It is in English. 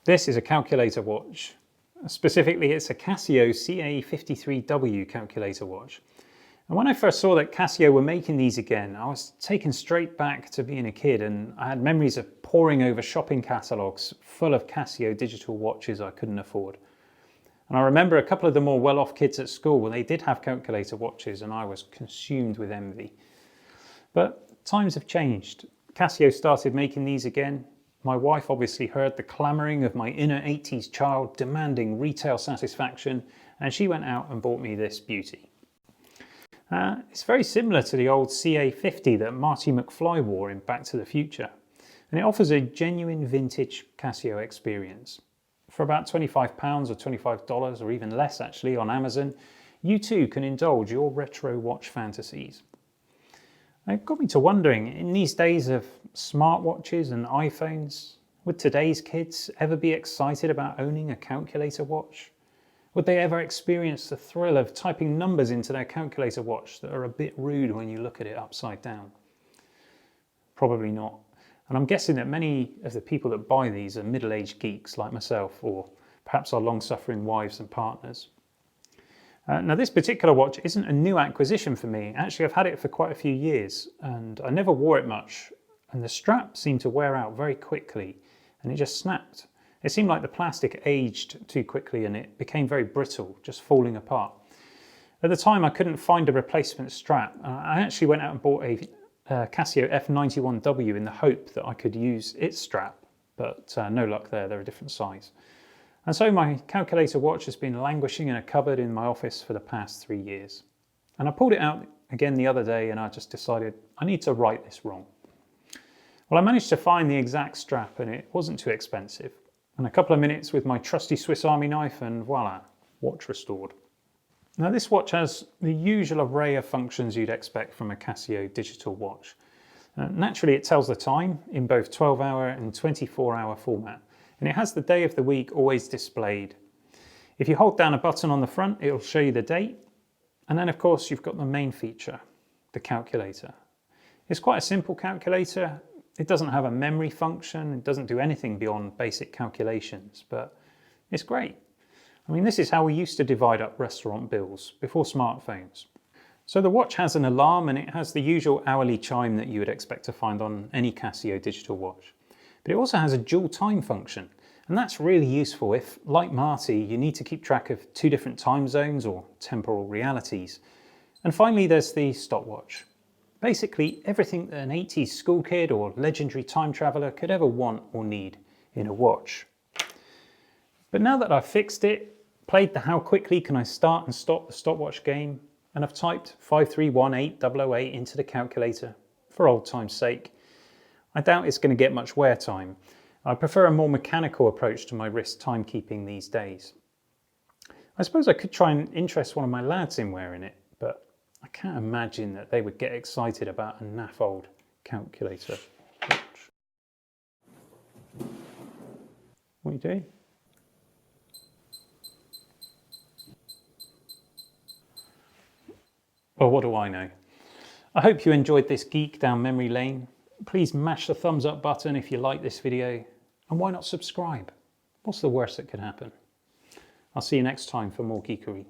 This is a calculator watch. Specifically, it's a Casio CA-53W Calculator Watch. And when I first saw that Casio were making these again, I was taken straight back to being a kid, and I had memories of poring over shopping catalogues full of Casio digital watches I couldn't afford. And I remember a couple of the more well-off kids at school, well, they did have calculator watches, and I was consumed with envy. But times have changed. Casio started making these again. My wife obviously heard the clamouring of my inner 80s child demanding retail satisfaction, and she went out and bought me this beauty. It's very similar to the old CA-50 that Marty McFly wore in Back to the Future, and it offers a genuine vintage Casio experience. For about £25 or $25, or even less actually, on Amazon, you too can indulge your retro watch fantasies. It got me to wondering, in these days of smartwatches and iPhones, would today's kids ever be excited about owning a calculator watch? Would they ever experience the thrill of typing numbers into their calculator watch that are a bit rude when you look at it upside down? Probably not. And I'm guessing that many of the people that buy these are middle-aged geeks like myself, or perhaps our long-suffering wives and partners. Now, this particular watch isn't a new acquisition for me. Actually, I've had it for quite a few years, and I never wore it much, and the strap seemed to wear out very quickly, and it just snapped. It seemed like the plastic aged too quickly, and it became very brittle, just falling apart. At the time, I couldn't find a replacement strap. I actually went out and bought a Casio F91W in the hope that I could use its strap, but no luck there, they're a different size. And so my calculator watch has been languishing in a cupboard in my office for the past 3 years. And I pulled it out again the other day, and I just decided I need to right this wrong. Well, I managed to find the exact strap, and it wasn't too expensive. And a couple of minutes with my trusty Swiss Army knife, and voila, watch restored. Now, this watch has the usual array of functions you'd expect from a Casio digital watch. Naturally, it tells the time in both 12-hour and 24-hour format. And it has the day of the week always displayed. If you hold down a button on the front, it'll show you the date. And then of course you've got the main feature, the calculator. It's quite a simple calculator. It doesn't have a memory function. It doesn't do anything beyond basic calculations, but it's great. I mean, this is how we used to divide up restaurant bills before smartphones. So the watch has an alarm, and it has the usual hourly chime that you would expect to find on any Casio digital watch. But it also has a dual time function, and that's really useful if, like Marty, you need to keep track of 2 different time zones or temporal realities. And finally, there's the stopwatch. Basically, everything that an 80s school kid or legendary time traveller could ever want or need in a watch. But now that I've fixed it, played the how quickly can I start and stop the stopwatch game, and I've typed 5318008 into the calculator, for old time's sake, I doubt it's going to get much wear time. I prefer a more mechanical approach to my wrist timekeeping these days. I suppose I could try and interest one of my lads in wearing it, but I can't imagine that they would get excited about a naff old calculator watch. What are you doing? Well, what do I know? I hope you enjoyed this geek down memory lane. Please mash the thumbs up button if you like this video, and why not subscribe? What's the worst that could happen? I'll see you next time for more geekery.